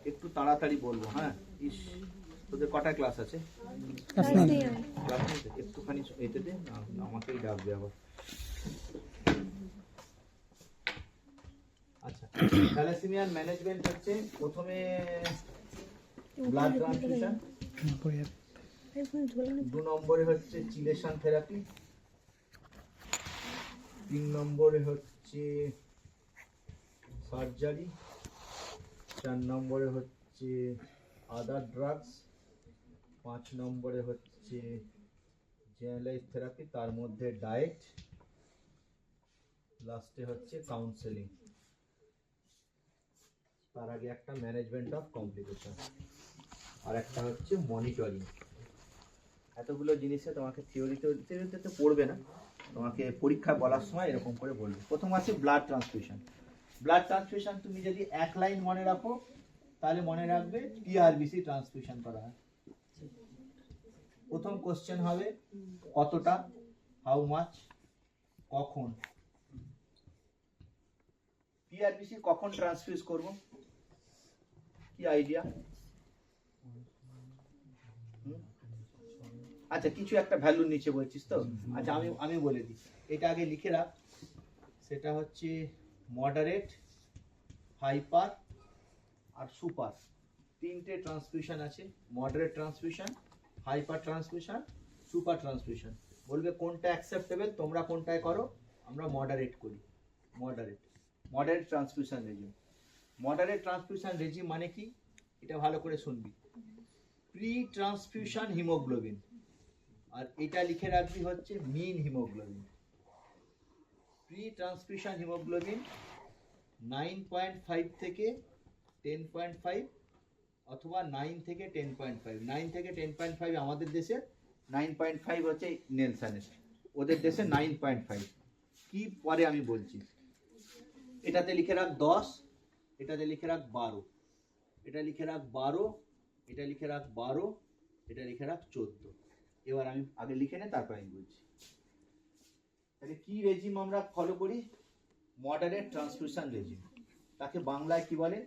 একটু তাড়াতাড়ি বলবো, হ্যাঁ। ইস, তোদের কটা ক্লাস আছে? ক্লাস একটুখানি এতে দে, আমাকেই ডাকবে আবার। আচ্ছা, থ্যালাসেমিয়ার ম্যানেজমেন্ট হচ্ছে প্রথমে ব্লাড ট্রান্সফিউশন, 2 নম্বরে হচ্ছে চিলেশন থেরাপি, 3 নম্বরে হচ্ছে সার্জারি, 4 নম্বরে হচ্ছে আদার ড্রাগস, 5 নম্বরে হচ্ছে জেনারেলাইজ থেরাপি, তার মধ্যে ডায়েট, লাস্টে হচ্ছে কাউন্সেলিং, তার আগে একটা ম্যানেজমেন্ট অফ কমপ্লিকেশন, আর একটা হচ্ছে মনিটরিং। এতগুলো জিনিসে তোমাকে থিওরিতে তো পড়বে না, তোমাকে পরীক্ষা বলার সময় এরকম করে বলবে। প্রথম আছে ব্লাড ট্রান্সফিউশন। ব্লাড ট্রান্সফিউশন তুমি যদি এক লাইন মনে রাখো তাহলে মনে রাখবে টিআরবিসি ট্রান্সফিউশন করা হয়। প্রথম কোশ্চেন হবে কতটা, হাউ মাচ, কখন। টিআরবিসি কখন ট্রান্সফিউজ করব, কি আইডিয়া? আচ্ছা, কিছু একটা ভ্যালুর নিচে বলছিস তো। আচ্ছা, আমি বলে দিই, এটা আগে লিখে রাখ। সেটা হচ্ছে মডারেট, হাইপার আর সুপার, তিনটে ট্রান্সফিউশন আছে। Moderate transfusion, hyper transfusion, super transfusion. বলবে কোনটা অ্যাকসেপ্টেবল, তোমরা কোনটায় করো? আমরা মডারেট করি। Moderate transfusion regime. Moderate transfusion regime মানে কি, এটা ভালো করে শুনবি। প্রি ট্রান্সফিউশন হিমোগ্লোবিন, আর এটা লিখে রাখবি হচ্ছে মিন হিমোগ্লোবিন। প্রি ট্রান্সফিউশন হিমোগ্লোবিন 9.5 থেকে 10.5 অথবা 9 থেকে 10.5। 9 থেকে 10.5 আমাদের দেশে, 9.5 হচ্ছে নেলসনের, ওদের দেশে 9.5। কি পরে আমি বলছি। এটাতে লিখে রাখ 10, এটাতে লিখে রাখ 12, এটা লিখে রাখ 12, এটা লিখে রাখ 12, এটা লিখে রাখ 14। এবার আমি আগে লিখে নে, তারপর আমি বলছি। তাহলে কি রেজিম আমরা ফলো করি? Moderate transfusion regime. তাকে বাংলায় কি বলে?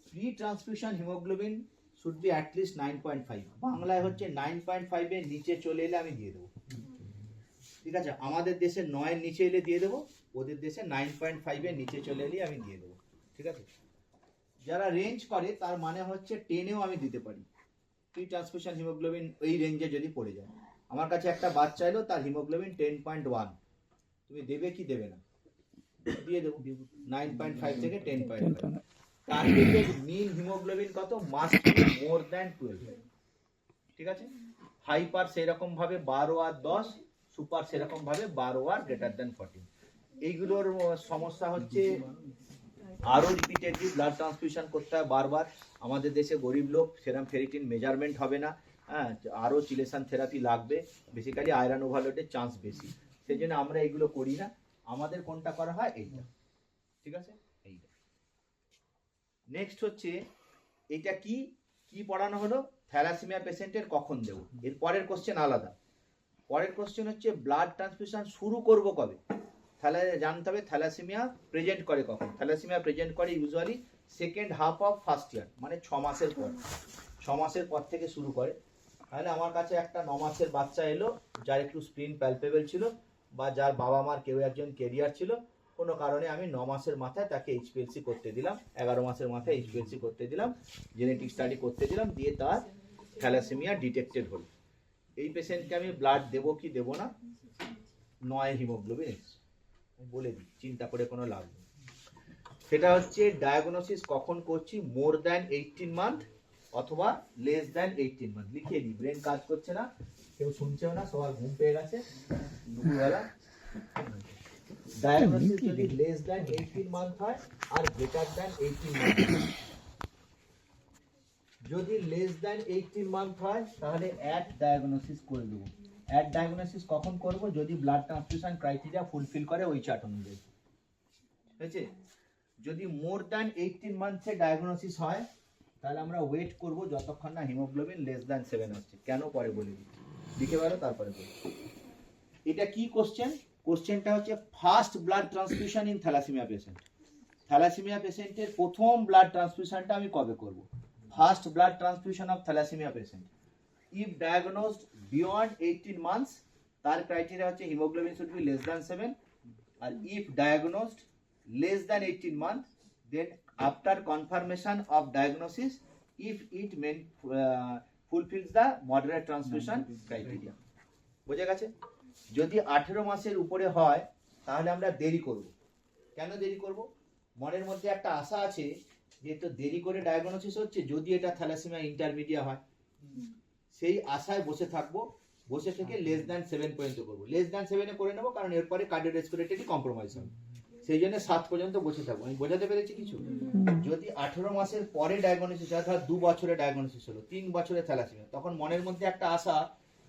Pre transfusion haemoglobin should B at least 9.5। বাংলায় হচ্ছে 9.5 এর নিচে চলে এলে আমি দিয়ে দেবো, ঠিক আছে? আমাদের দেশে 9 এর নিচে এলে দিয়ে দেবো, ওদের দেশে 9.5 এর নিচে চলে এলে আমি দিয়ে দেবো, ঠিক আছে? যারা রেঞ্জ করে তার মানে হচ্ছে 10এও আমি দিতে পারি। প্রি ট্রান্সফিউশন হিমোগ্লোবিন এই রেঞ্জে যদি পড়ে যায়, আমার কাছে একটা বাচ্চা এলো, তার হিমোগ্লোবিন 10.1, তুমি দেবে কি দেবে না? দিয়ে দেবো। 9.5 থেকে 10.5। টার্গেটেড মিন হিমোগ্লোবিন কত? মাস্ট বি মোর দ্যান 12, ঠিক আছে? হাইপার সেরকম ভাবে 12 আর 10, সুপার সেরকম ভাবে 12 আর গ্রেটার দ্যান 14। এইগুলোর সমস্যা হচ্ছে আরো রিপিটেডলি ব্লাড ট্রান্সফিউশন করতে হয় বারবার। আমাদের দেশে গরিব লোক, সেরাম ফেরিটিন মেজারমেন্ট হবে না, হ্যাঁ, আরো চিলেশন থেরাপি লাগবে, বেসিক্যালি আয়রন ওভারলোডের চান্স বেশি, সেই জন্য আমরা এগুলো করি না। আমাদের কোনটা করা হয়? এইটা, ঠিক আছে? এইটা। নেক্সট হচ্ছে এটা কি কি পড়ানো হলো? থ্যালাসেমিয়া পেশেন্টের কখন দেবো। এর পরের কোশ্চেন আলাদা। পরের কোশ্চেন হচ্ছে ব্লাড ট্রান্সফিউশন শুরু করব কবে। তাহলে জানতে হবে থ্যালাসেমিয়া প্রেজেন্ট করে কখন। থ্যালাসেমিয়া প্রেজেন্ট করে usually second half of first year, মানে 6 মাসের পর। 6 মাসের পর থেকে শুরু করে। তাহলে আমার কাছে একটা 9 মাসের বাচ্চা এলো, যার একটু স্প্লিন প্যালপেবল ছিল, বা যার বাবা মার কেউ একজন কেরিয়ার ছিল, কোনো কারণে আমি 9 মাসের মাথায় তাকে এইচপিএলসি করতে দিলাম, 11 মাসের মাথায় এইচপিএলসি করতে দিলাম, জেনেটিক স্টাডি করতে দিলাম, দিয়ে তার থ্যালাসেমিয়া ডিটেক্টেড হলো। এই পেশেন্টকে আমি ব্লাড দেবো কি দেবো না? 9 হিমোগ্লোবিন এসছে, বলে দিই, চিন্তা করে কোনো লাভ নেই। সেটা হচ্ছে ডায়াগনোসিস কখন করছি, মোর দ্যান 18 মান্থ অথবা লেস দ্যান 18 মান্থ। লিখে দিই, ব্রেন কাজ করছে না, কেউ শুনছেও না, সবার ঘুম পেয়ে গেছে দুপুরবেলা। ডায়াগনোসিস যদি লেস দ্যান 18 মান্থ হয় আর গ্রেটার দ্যান 18 মান্থ। যদি লেস দ্যান 18 মান্থ হয় তাহলে অ্যাড ডায়াগনোসিস করে দেবো। অ্যাড ডায়াগনোসিস কখন করব? যদি ব্লাড ট্রান্সফিউশন ক্রাইটেরিয়া ফুলফিল করে ওই চার্ট অনুযায়ী, ঠিক আছে? যদি মোর দ্যান 18 মান্থে ডায়াগনোসিস হয় তাহলে আমরা ওয়েট করব যতক্ষণ না হিমোগ্লোবিন লেস দ্যান 7 হচ্ছে। কেন পরে বলে দিই, লিখে বেরো তারপরে বলি। এটা কি কোশ্চেন? কোশ্চেনটা হচ্ছে first blood transfusion in thalassemia patient. থ্যালাসেমিয়া পেশেন্টের প্রথম ব্লাড ট্রান্সফিউশনটা আমি কবে করব? First blood transfusion of thalassemia patient if diagnosed beyond 18 months, তার ক্রাইটেরিয়া হচ্ছে haemoglobin should be less than 7, আর if diagnosed less than 18 months then after confirmation of diagnosis if it main fulfils the moderate transfusion criteria. বোঝা গেছে? যদি 18 মাসের উপরে হয় তাহলে আমরা দেরি করব। কেন দেরি করব? মনের মধ্যে একটা আশা আছে যে তো দেরি করে ডায়াগনোসিস হচ্ছে, যদি এটা থ্যালাসেমিয়া ইন্টারমিডিয়া হয়, সেই আশায় বসে থাকবো, বসে থেকে লেস দ্যান 7 পর্যন্ত করবো। লেস দ্যান 7 এ করে নেবো, কারণ এরপরে কার্ডিওরেসপিরেটরি কম্প্রোমাইজ হবে, সেই জন্য 7 পর্যন্ত বসে থাকবো। আমি বোঝাতে পেরেছি কিছু? যদি 18 মাসের পরে ডায়াগনোসিস হয়, ধর 2 বছরে ডায়াগনোসিস হলো, 3 বছরে থ্যালাসেমিয়া, তখন মনের মধ্যে একটা আশা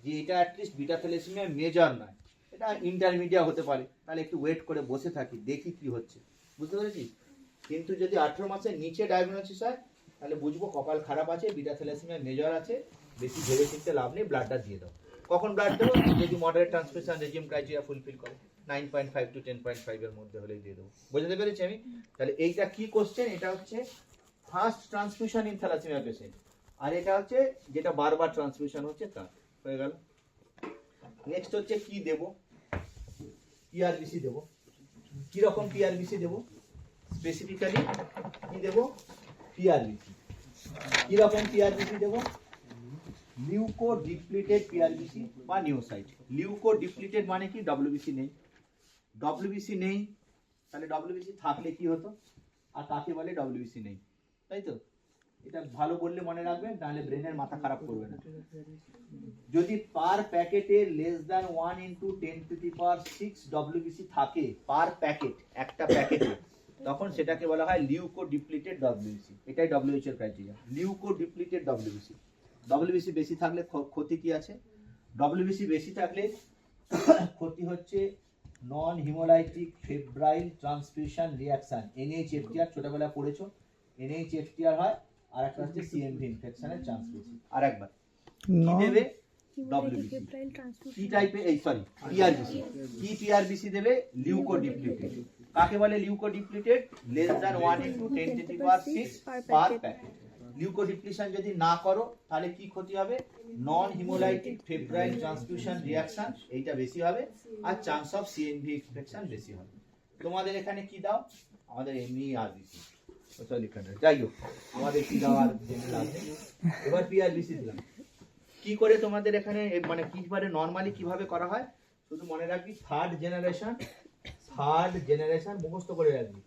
যে এটা অ্যাটলিস্ট বিটা থ্যালাসেমিয়া মেজর নয়, এটা ইন্টারমিডিয়া হতে পারে, তাহলে একটু ওয়েট করে বসে থাকি, দেখি কি হচ্ছে। বুঝতে পেরেছি? কিন্তু যদি 18 মাসের নিচে ডায়াগনোসিস হয় তাহলে বুঝবো কপাল খারাপ আছে, বিটা থ্যালাসেমিয়া মেজর আছে, বেশি ভেবে চিনতে লাভ নেই, ব্লাডটা দিয়ে দাও। কখন ব্লাড দেবো? যদি moderate transfusion regime criteria fulfil করে, 9.5 to 10.5 এর মধ্যে হলেই দিয়ে দেবো। বোঝাতে পেরেছি আমি? তাহলে এইটা কি কোশ্চেন? এটা হচ্ছে first transfusion in thalassemia patient, আর এটা হচ্ছে যেটা বারবার ট্রান্সফিউশন হচ্ছে তার। হয়ে গেল। নেক্সট হচ্ছে কি দেব? পিআরবিসি দেব। কি রকম পিআরবিসি দেব? স্পেসিফিক্যালি কি দেব? পিআরবিসি। কি রকম পিআরবিসি দেব? লিউকো ডিপ্লিটেড পিআরবিসি বা নিওসাইট। লিউকো ডিপ্লিটেড মানে কি? ডব্লিউবিসি নেই। ডব্লিউবিসি নেই, তাহলে ডব্লিউবিসি থাকলে কি হতো, আর কাকে বলে ডব্লিউবিসি নেই, তাই তো? এটা ভালো বললে মনে রাখবেন, তাহলে ব্রেনের মাথা খারাপ করবে না। যদি পার প্যাকেটে লেস দ্যান 1 × 10⁶ ডব্লিউবিসি থাকে পার প্যাকেট, একটা প্যাকেটে, তখন সেটাকে বলা হয় লিউকো ডিপ্লিটেড ডব্লিউবিসি। এটাই ডব্লিউএইচ এর ক্রাইটেরিয়া, লিউকো ডিপ্লিটেড ডব্লিউবিসি। ডব্লিউবিসি বেশি থাকলে ক্ষতি কি আছে? ডব্লিউবিসি বেশি থাকলে ক্ষতি হচ্ছে non hemolytic febrile transfusion reaction, NHFTR, ছোটবেলায় পড়েছো, NHFTR হয়, আর একটা হচ্ছে CMV ইনফেকশনের চান্স বেশি। আর একবার কি দেবে? ডব্লিউবিসি। কি টাইপে? এই সরি, পিআরবিসি। কি পিআরবিসি দেবে? Leuco depleted. কাকে বলে leuco depleted? Less than 1 × 10⁶ per packet. Leuco depletion যদি না করো তাহলে কি ক্ষতি হবে? Non hemolytic febrile transfusion reaction এইটা বেশি হবে, আর চান্স অফ CNV ইনফেকশন বেশি হবে। তোমাদের এখানে কি দাও? আমাদের এমনি আরবিসি, যাই হোক, আমাদের কি দেওয়ার আছে। এবার পিআরবিসি দিলাম। কি করে তোমাদের এখানে মানে কিভাবে নরমালি কিভাবে করা হয় শুধু মনে রাখবি। থার্ড জেনারেশন মুখস্থ করে রাখবি।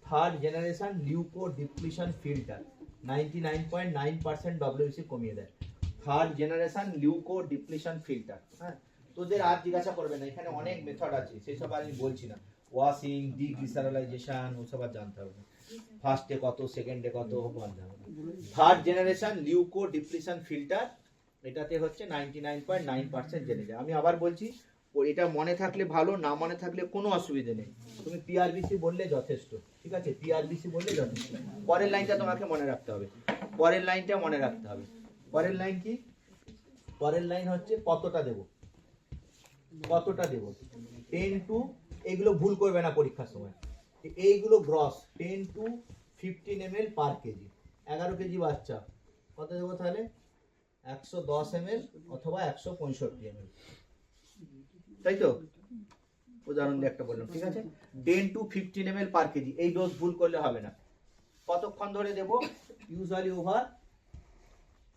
Third generation leuco depletion filter 99.9% WBC কমিয়ে দেয়। Third generation leuco depletion filter. হ্যাঁ, তোদের আর জিজ্ঞাসা করবে না, এখানে অনেক মেথড আছে, সেসব আমি বলছি না। ওয়াশিং, ডিগ্লিসারাইজেশন, ওসব আর জানতে হবে না। ফার্স্টে কত, সেকেন্ডে কত, জানতে হবে না। Third generation leuco depletion filter, এটাতে হচ্ছে 99.9% জেনে যায়। আমি আবার বলছি, এটা মনে থাকলে ভালো, না মনে থাকলে কোনো অসুবিধা নেই, তুমি পিআরবিসি বললে যথেষ্ট। ঠিক আছে, পিআরবিসি বললে যথেষ্ট। পরের লাইনটা তোমাকে মনে রাখতে হবে। পরের লাইনটা মনে রাখতে হবে। পরের লাইন কি? পরের লাইন হচ্ছে কতটা দেব, কতটা দেব। 10 to, এগুলো ভুল করবে না পরীক্ষার সময়, এইগুলো gross 10 to 15 ml per KG. 11 KG বাচ্চা কত দেবো তাহলে? 110 ml অথবা 165 ml, তাই তো? উদাহরণ দিয়ে একটা বললাম, ঠিক আছে? 10 to 15 ml পার কেজি, এই ডোজ ভুল করলে হবে না। কতক্ষণ ধরে দেব? Usually over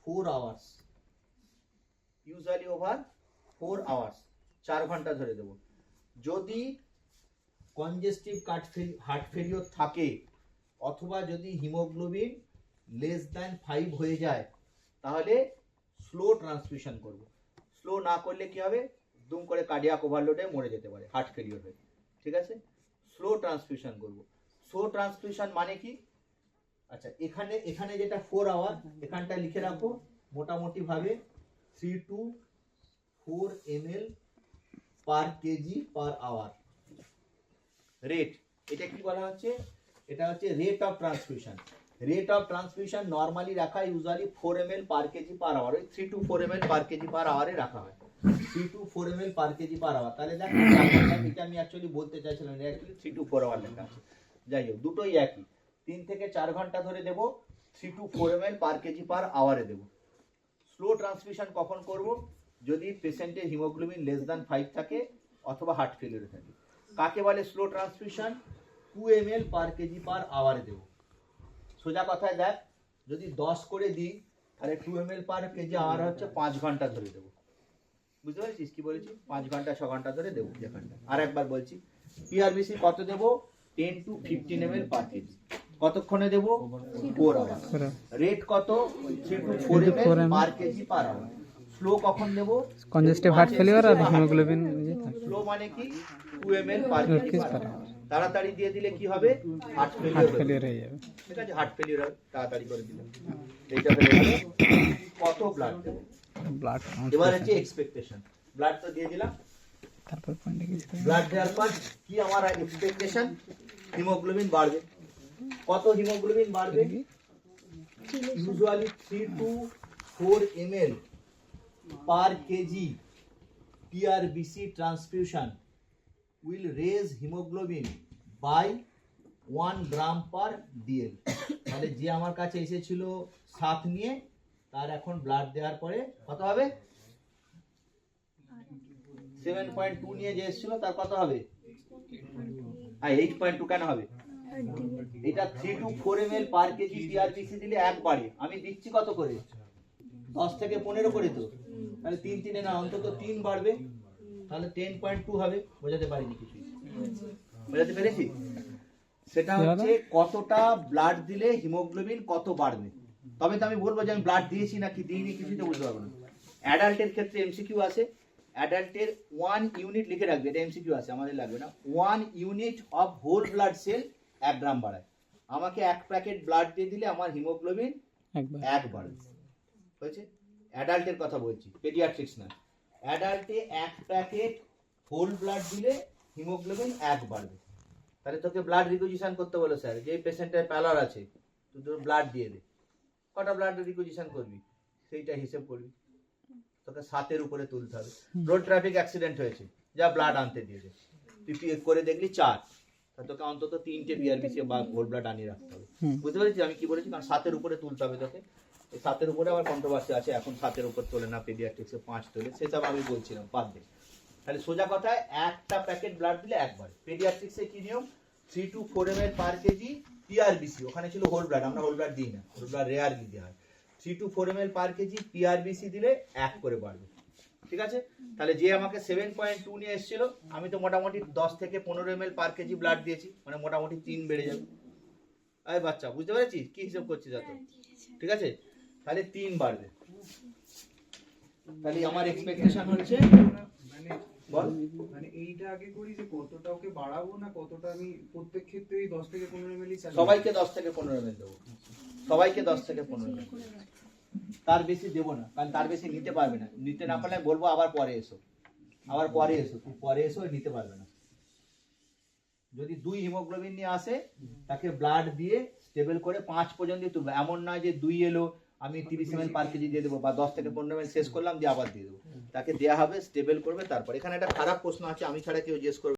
4 hours. Usually over 4 hours, 4 ঘন্টা ধরে দেব। যদি কনজেস্টিভ হার্ট ফেলিওর থাকে অথবা যদি হিমোগ্লোবিন লেস দ্যান 5 হয়ে যায় তাহলে স্লো ট্রান্সফিউশন করব। স্লো না করলে কি হবে? দুম করে কার্ডিয়াক ওভারলোডে মরে যেতে পারে, হার্ট ফেলিওর হয়ে। ঠিক আছে, স্লো ট্রান্সফিউশন করব। স্লো ট্রান্সফিউশন মানে কি? আচ্ছা, এখানে যেটা 4 আওয়ার, এখানটা লিখে রাখো মোটামুটি ভাবে 3 to 4 ml per kg per hour rate. এটা কি বলা হচ্ছে? এটা হচ্ছে rate of transfusion. Rate of transfusion normally রাখা usually 4 ml per kg per hour, ওই 3 to 4 ml per kg per আওয়ারে রাখা হয়। 3 to 4 ml per kg per hour. তাহলে দেখো, এটা আমি অ্যাকচুয়ালি বলতে চাইছিলাম, এটা অ্যাকচুয়ালি 3 to 4 আওয়ার লেখা আছে। যাই হোক, দুটোই একই। 3 থেকে 4 ঘন্টা ধরে দেব 3 to 4 ml per kg per আওয়ারে দেবো। স্লো ট্রান্সমিশন কখন করব? যদি পেশেন্টের হিমোগ্লোবিন লেস দ্যান 5 থাকে অথবা হার্ট ফেলিওরে থাকে। কাকে বলে slow transmission? 2 ml per kg per আওয়ারে দেবো। সোজা কথায় দেখ, যদি 10 করে দিই তাহলে 2 ml পার কেজি আওয়ার হচ্ছে 5 ঘন্টা ধরে দেবো। বুঝতে পারছিস কি বলেছি? 5 ঘন্টা 6 ঘন্টা ধরে দেবো যেখানটা। আর একবার বলছি, পিআরবিসি কত দেবো? 10 to 15 ml পার কেজি। কতক্ষণে দেবো? 4 আওয়ার। রেট কত? 3 to 4 ml per kg per hour. Slow কখন দেবো? কনজেস্টিভ হার্ট ফেলিওর আর হিমোগ্লোবিন স্লো মানে কি? 2 ml per kg per hour. তাড়াতাড়ি দিয়ে দিলে কি হবে? হার্ট ফেলিওর হয়ে যাবে। ঠিক আছে, হার্ট ফেলিওর তাড়াতাড়ি করে দিলাম। এইটা হয়ে গেল। কত ব্লাড দেবো? ব্লাড এবার হচ্ছে এক্সপেকটেশন। ব্লাড তো দিয়ে দিলাম, তারপর পয়েন্টে গেছি। ব্লাড দেওয়ার পর কি আমার এক্সপেকটেশন? হিমোগ্লোবিন বাড়বে। কত হিমোগ্লোবিন বাড়বে? Usually 3 to 4 ml per kg PRBC transfusion will raise hemoglobin by 1 gram per dl। তাহলে যে আমার কাছে এসেছিল 7 নিয়ে, তার এখন ব্লাড দেওয়ার পরে কত হবে? 7.2 নিয়ে যে এসেছিল তার কত হবে? 8.2 কেন হবে? এটা 3 to 4 ml per KG PRBC দিলে একবারে আমি দিচ্ছি কত করে? 10 থেকে 15 করে তো। তাহলে 3 না অন্তত 3 বাড়বে, তাহলে 10.2 হবে। বোঝাতে পারিনি কিছু? বোঝাতে পেরেছি? সেটা হচ্ছে কতটা ব্লাড দিলে হিমোগ্লোবিন কত বাড়বে। তবে তো আমি বলবো যে আমি ব্লাড দিয়েছি নাকি দিইনি কিছুই তো বুঝতে পারবো না। অ্যাডাল্টের ক্ষেত্রে এমসিকিউ আছে, অ্যাডাল্টের 1 ইউনিট লিখে রাখবে, এটা এমসিকিউ আছে, আমাদের লাগবে না। 1 unit of whole blood cell 1 gram বাড়ায়। আমাকে 1 প্যাকেট ব্লাড দিয়ে দিলে আমার হিমোগ্লোবিন 1 বাড়বে। হয়েছে? অ্যাডাল্টের কথা বলছি, পেডিয়াট্রিক্স না। অ্যাডাল্টে 1 প্যাকেট হোল ব্লাড দিলে হিমোগ্লোবিন 1 বাড়বে। তাহলে তোকে ব্লাড রিকুইজিশন করতে বলো স্যার, যে পেশেন্টের প্যালার আছে তুই তোর ব্লাড দিয়ে দে। কটা ব্লাড রিকুইজিশন করবি সেইটা হিসেব করবি। তোকে 7 এর উপরে তুলতে হবে। রোড ট্রাফিক অ্যাক্সিডেন্ট হয়েছে, যা ব্লাড আনতে দিয়ে দে। তুই করে দেখলি 4, তাহলে তোকে অন্তত 3টে পিআরবিসি বা হোল ব্লাড আনিয়ে রাখতে হবে। বুঝতে পেরেছিস আমি কি বলেছি? কারণ 7 এর উপরে তুলতে হবে তোকে। এই 7 এর উপরে আবার কন্ট্রোভার্সি আছে, এখন 7 এর উপর তোলে না, পেডিয়াট্রিক্সে 5 তোলে, সেসব আমি বলছিলাম বাদ দে। তাহলে সোজা কথায় একটা প্যাকেট ব্লাড দিলে একবার। পেডিয়াট্রিক্সে কি নিয়ম? 3 to 4 ml per KG PRBC. ওখানে ছিল হোল ব্লাড, আমরা হোল ব্লাড দিই না, হোল ব্লাড রেয়ারলি দেওয়া হয়। 3 to 4 ml per KG PRBC দিলে 1 করে বাড়বে। ঠিক আছে? তাহলে যে আমাকে 7.2 নিয়ে এসেছিল, আমি তো মোটামুটি 10 থেকে 15 ml পার কেজি ব্লাড দিয়েছি, মানে মোটামুটি 3 বেড়ে যাবে। আরে বাচ্চা, বুঝতে পেরেছিস কি হিসাব করছিস এত? ঠিক আছে, তাহলে 3 বাড়বে। তাহলে আমার এক্সপেকটেশন হচ্ছে, মানে এইটা আগে করি যে কতটা ওকে বাড়াবো না কতটা আমি প্রত্যেক ক্ষেত্রে 10 থেকে 15 ml চাই। সবাইকে 10 থেকে 15 ml দেবো, সবাইকে 10 থেকে 15 ml। তার বেশি দেবো না, কারণ তার বেশি নিতে পারবে না। নিতে না পারলে বলবো আবার পরে এসো, আবার পরে এসো, তুই পরে এসো, নিতে পারবে না। যদি 2 হিমোগ্লোবিন নিয়ে আসে, তাকে ব্লাড দিয়ে স্টেবল করে 5 পর্যন্ত তুলবে। এমন নয় যে 2 এলো আমি 30 ml পার কেজি দিয়ে দেবো, বা 10 থেকে 15 ml শেষ করলাম দিয়ে আবার দিয়ে দেবো। তাকে দেয়া হবে, স্টেবল করবে, তারপর। এখানে একটা খারাপ প্রশ্ন আছে, আমি ছাড়া কেউ জিজ্ঞেস করবে।